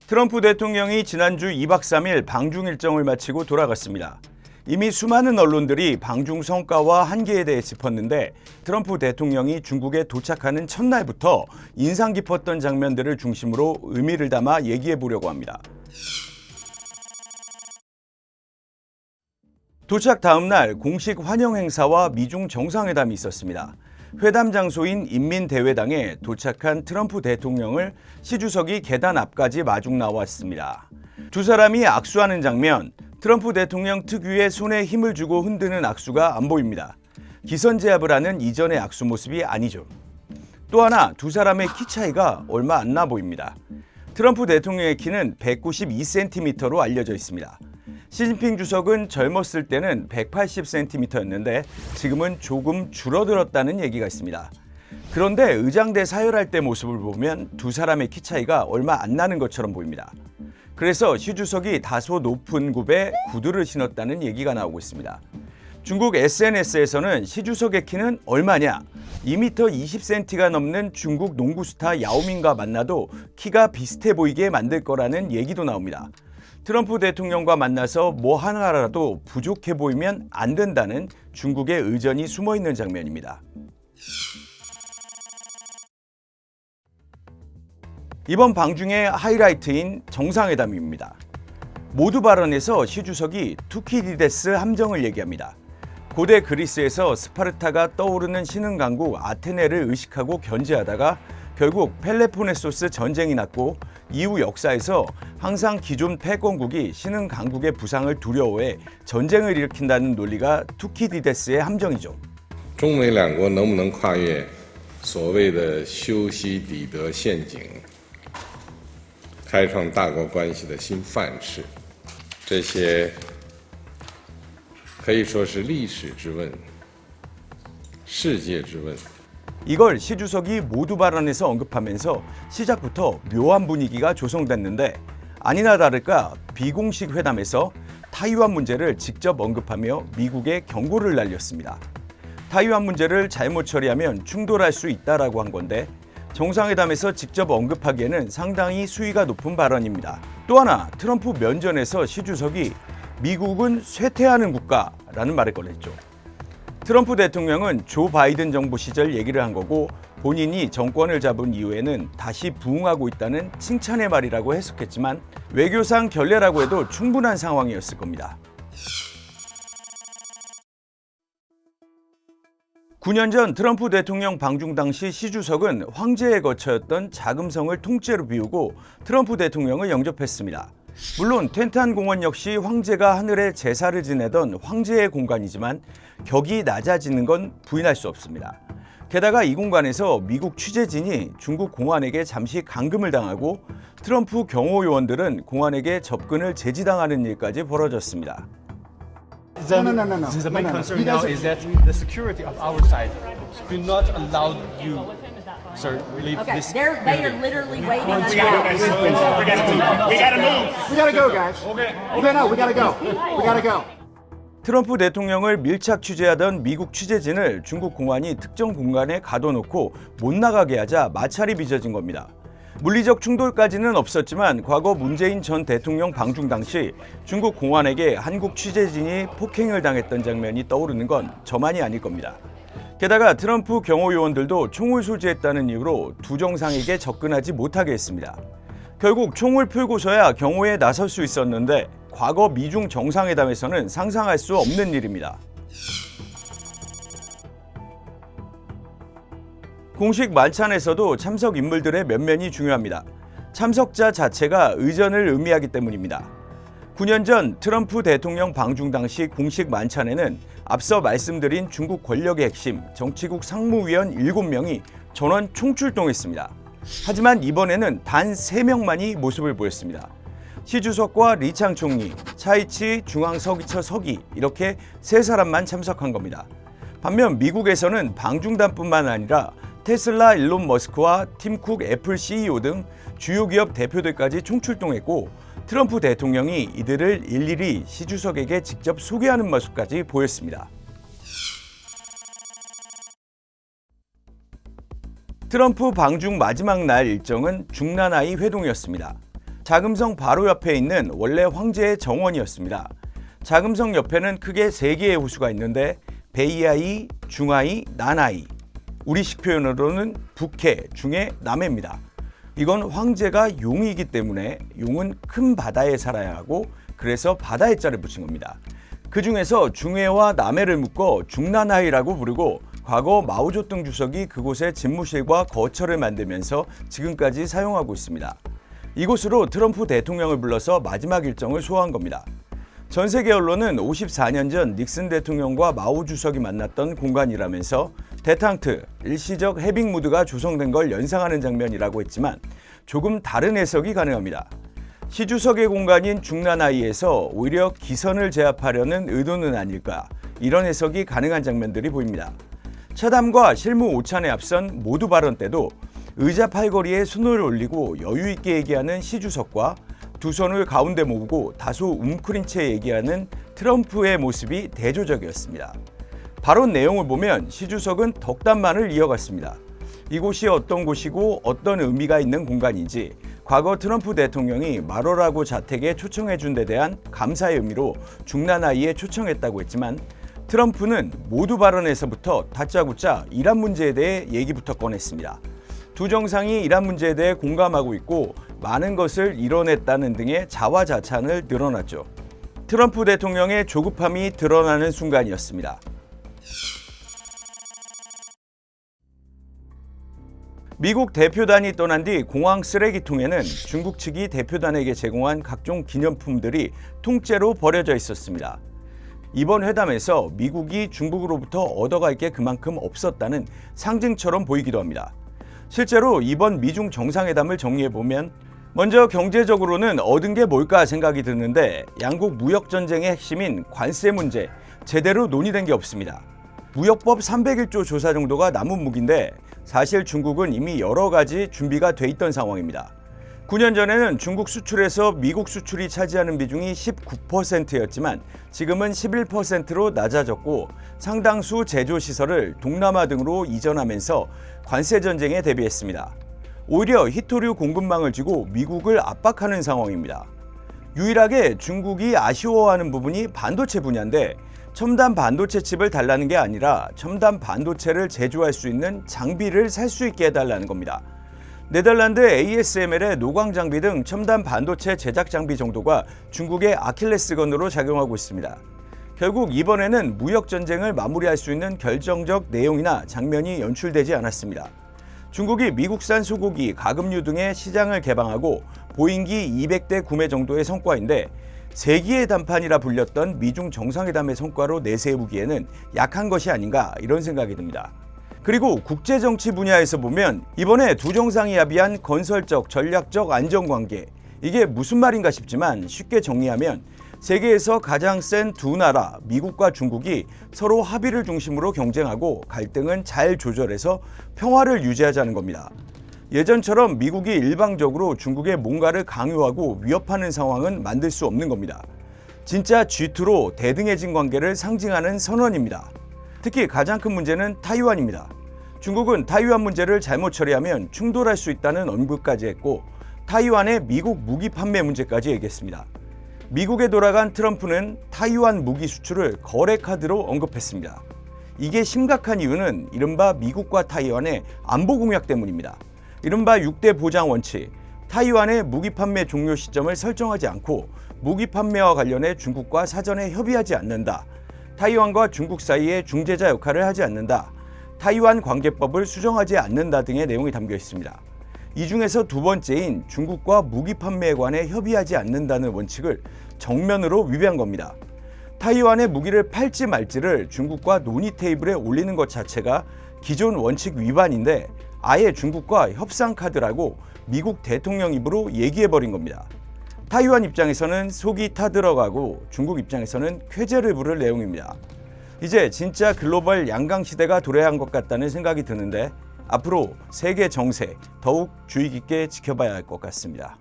트럼프 대통령이 지난주 2박 3일 방중 일정을 마치고 돌아갔습니다. 이미 수많은 언론들이 방중 성과와 한계에 대해 짚었는데 트럼프 대통령이 중국에 도착하는 첫날부터 인상 깊었던 장면들을 중심으로 의미를 담아 얘기해 보려고 합니다. 도착 다음 날 공식 환영 행사와 미중 정상회담이 있었습니다. 회담 장소인 인민대회당에 도착한 트럼프 대통령을 시 주석이 계단 앞까지 마중 나왔습니다. 두 사람이 악수하는 장면, 트럼프 대통령 특유의 손에 힘을 주고 흔드는 악수가 안 보입니다. 기선제압을 하는 이전의 악수 모습이 아니죠. 또 하나, 두 사람의 키 차이가 얼마 안 나 보입니다. 트럼프 대통령의 키는 192cm로 알려져 있습니다. 시진핑 주석은 젊었을 때는 180cm였는데 지금은 조금 줄어들었다는 얘기가 있습니다. 그런데 의장대 사열할 때 모습을 보면 두 사람의 키 차이가 얼마 안 나는 것처럼 보입니다. 그래서 시 주석이 다소 높은 굽에 구두를 신었다는 얘기가 나오고 있습니다. 중국 SNS에서는 시 주석의 키는 얼마냐? 2m 20cm가 넘는 중국 농구 스타 야오밍과 만나도 키가 비슷해 보이게 만들 거라는 얘기도 나옵니다. 트럼프 대통령과 만나서 뭐 하나라도 부족해 보이면 안 된다는 중국의 의전이 숨어 있는 장면입니다. 이번 방중의 하이라이트인 정상회담입니다. 모두 발언에서 시 주석이 투키디데스 함정을 얘기합니다. 고대 그리스에서 스파르타가 떠오르는 신흥 강국 아테네를 의식하고 견제하다가 결국 펠레포네소스 전쟁이 났고 이후 역사에서 항상 기존 패권국이 신흥 강국의 부상을 두려워해 전쟁을 일으킨다는 논리가 투키디데스의 함정이죠. 中美两国能不能跨越所谓的修昔底德陷阱，开创大国关系的新范式，这些可以说是历史之问，世界之问。 이걸 시 주석이 모두 발언에서 언급하면서 시작부터 묘한 분위기가 조성됐는데 아니나 다를까 비공식 회담에서 타이완 문제를 직접 언급하며 미국에 경고를 날렸습니다. 타이완 문제를 잘못 처리하면 충돌할 수 있다라고 한 건데 정상회담에서 직접 언급하기에는 상당히 수위가 높은 발언입니다. 또 하나, 트럼프 면전에서 시 주석이 미국은 쇠퇴하는 국가라는 말을 꺼냈죠. 트럼프 대통령은 조 바이든 정부 시절 얘기를 한 거고 본인이 정권을 잡은 이후에는 다시 부흥하고 있다는 칭찬의 말이라고 해석했지만 외교상 결례라고 해도 충분한 상황이었을 겁니다. 9년 전 트럼프 대통령 방중 당시 시 주석은 황제의 거처였던 자금성을 통째로 비우고 트럼프 대통령을 영접했습니다. 물론 텐탄 공원 역시 황제가 하늘에 제사를 지내던 황제의 공간이지만 격이 낮아지는 건 부인할 수 없습니다. 게다가 이 공간에서 미국 취재진이 중국 공안에게 잠시 감금을 당하고 트럼프 경호 요원들은 공안에게 접근을 제지당하는 일까지 벌어졌습니다. The main concern now is that the security of our side do not allow you, sir, leave Okay, this. they are literally waiting. We gotta move. We gotta go, guys. Okay, no, we gotta go. We gotta go. 트럼프 대통령을 밀착 취재하던 미국 취재진을 중국 공안이 특정 공간에 가둬놓고 못 나가게 하자 마찰이 빚어진 겁니다. 물리적 충돌까지는 없었지만 과거 문재인 전 대통령 방중 당시 중국 공안에게 한국 취재진이 폭행을 당했던 장면이 떠오르는 건 저만이 아닐 겁니다. 게다가 트럼프 경호 요원들도 총을 소지했다는 이유로 두 정상에게 접근하지 못하게 했습니다. 결국 총을 풀고서야 경호에 나설 수 있었는데 과거 미중 정상회담에서는 상상할 수 없는 일입니다. 공식 만찬에서도 참석 인물들의 면면이 중요합니다. 참석자 자체가 의전을 의미하기 때문입니다. 9년 전 트럼프 대통령 방중 당시 공식 만찬에는 앞서 말씀드린 중국 권력의 핵심, 정치국 상무위원 7명이 전원 총출동했습니다. 하지만 이번에는 단 3명만이 모습을 보였습니다. 시 주석과 리창 총리, 차이치 중앙서기처 서기 이렇게 3사람만 참석한 겁니다. 반면 미국에서는 방중단뿐만 아니라 테슬라 일론 머스크와 팀 쿡 애플 CEO 등 주요 기업 대표들까지 총출동했고 트럼프 대통령이 이들을 일일이 시 주석에게 직접 소개하는 모습까지 보였습니다. 트럼프 방중 마지막 날 일정은 중나나이 회동이었습니다. 자금성 바로 옆에 있는 원래 황제의 정원이었습니다. 자금성 옆에는 크게 3개의 호수가 있는데 베이아이, 중아이, 난아이. 우리식 표현으로는 북해, 중해, 남해입니다. 이건 황제가 용이기 때문에 용은 큰 바다에 살아야 하고 그래서 바다의 자를 붙인 겁니다. 그 중에서 중해와 남해를 묶어 중난하이라고 부르고 과거 마오쩌둥 주석이 그곳에 집무실과 거처를 만들면서 지금까지 사용하고 있습니다. 이곳으로 트럼프 대통령을 불러서 마지막 일정을 소화한 겁니다. 전 세계 언론은 54년 전 닉슨 대통령과 마오 주석이 만났던 공간이라면서 데탕트, 일시적 해빙 무드가 조성된 걸 연상하는 장면이라고 했지만 조금 다른 해석이 가능합니다. 시 주석의 공간인 중난하이에서 오히려 기선을 제압하려는 의도는 아닐까, 이런 해석이 가능한 장면들이 보입니다. 차담과 실무 오찬에 앞선 모두 발언 때도 의자 팔걸이에 손을 올리고 여유 있게 얘기하는 시 주석과 두 손을 가운데 모으고 다소 웅크린 채 얘기하는 트럼프의 모습이 대조적이었습니다. 발언 내용을 보면 시 주석은 덕담만을 이어갔습니다. 이곳이 어떤 곳이고 어떤 의미가 있는 공간인지 과거 트럼프 대통령이 마로라고 자택에 초청해 준 데 대한 감사의 의미로 중난하이에 초청했다고 했지만 트럼프는 모두 발언에서부터 다짜고짜 이란 문제에 대해 얘기부터 꺼냈습니다. 두 정상이 이란 문제에 대해 공감하고 있고 많은 것을 이뤄냈다는 등의 자화자찬을 늘어놨죠. 트럼프 대통령의 조급함이 드러나는 순간이었습니다. 미국 대표단이 떠난 뒤 공항 쓰레기통에는 중국 측이 대표단에게 제공한 각종 기념품들이 통째로 버려져 있었습니다. 이번 회담에서 미국이 중국으로부터 얻어갈 게 그만큼 없었다는 상징처럼 보이기도 합니다. 실제로 이번 미중 정상회담을 정리해보면 먼저 경제적으로는 얻은 게 뭘까 생각이 드는데 양국 무역전쟁의 핵심인 관세 문제 제대로 논의된 게 없습니다. 무역법 301조 조사 정도가 남은 무기인데 사실 중국은 이미 여러 가지 준비가 돼 있던 상황입니다. 9년 전에는 중국 수출에서 미국 수출이 차지하는 비중이 19%였지만 지금은 11%로 낮아졌고 상당수 제조시설을 동남아 등으로 이전하면서 관세 전쟁에 대비했습니다. 오히려 히토류 공급망을 쥐고 미국을 압박하는 상황입니다. 유일하게 중국이 아쉬워하는 부분이 반도체 분야인데 첨단 반도체 칩을 달라는 게 아니라 첨단 반도체를 제조할 수 있는 장비를 살 수 있게 해달라는 겁니다. 네덜란드 ASML의 노광 장비 등 첨단 반도체 제작 장비 정도가 중국의 아킬레스건으로 작용하고 있습니다. 결국 이번에는 무역 전쟁을 마무리할 수 있는 결정적 내용이나 장면이 연출되지 않았습니다. 중국이 미국산 소고기, 가금류 등의 시장을 개방하고 보잉기 200대 구매 정도의 성과인데 세기의談판이라 불렸던 미중 정상회담의 성과로 내세우기에는 약한 것이 아닌가 이런 생각이 듭니다. 그리고 국제정치 분야에서 보면 이번에 두 정상이 합의한 건설적, 전략적 안정관계, 이게 무슨 말인가 싶지만 쉽게 정리하면 세계에서 가장 센 두 나라 미국과 중국이 서로 합의를 중심으로 경쟁하고 갈등은 잘 조절해서 평화를 유지하자는 겁니다. 예전처럼 미국이 일방적으로 중국에 뭔가를 강요하고 위협하는 상황은 만들 수 없는 겁니다. 진짜 G2로 대등해진 관계를 상징하는 선언입니다. 특히 가장 큰 문제는 타이완입니다. 중국은 타이완 문제를 잘못 처리하면 충돌할 수 있다는 언급까지 했고 타이완의 미국 무기 판매 문제까지 얘기했습니다. 미국에 돌아간 트럼프는 타이완 무기 수출을 거래 카드로 언급했습니다. 이게 심각한 이유는 이른바 미국과 타이완의 안보 공약 때문입니다. 이른바 6대 보장 원칙, 타이완의 무기 판매 종료 시점을 설정하지 않고 무기 판매와 관련해 중국과 사전에 협의하지 않는다. 타이완과 중국 사이에 중재자 역할을 하지 않는다. 타이완 관계법을 수정하지 않는다 등의 내용이 담겨 있습니다. 이 중에서 두 번째인 중국과 무기 판매에 관해 협의하지 않는다는 원칙을 정면으로 위배한 겁니다. 타이완의 무기를 팔지 말지를 중국과 논의 테이블에 올리는 것 자체가 기존 원칙 위반인데 아예 중국과 협상 카드라고 미국 대통령 입으로 얘기해버린 겁니다. 타이완 입장에서는 속이 타들어가고 중국 입장에서는 쾌재를 부를 내용입니다. 이제 진짜 글로벌 양강 시대가 도래한 것 같다는 생각이 드는데 앞으로 세계 정세 더욱 주의 깊게 지켜봐야 할 것 같습니다.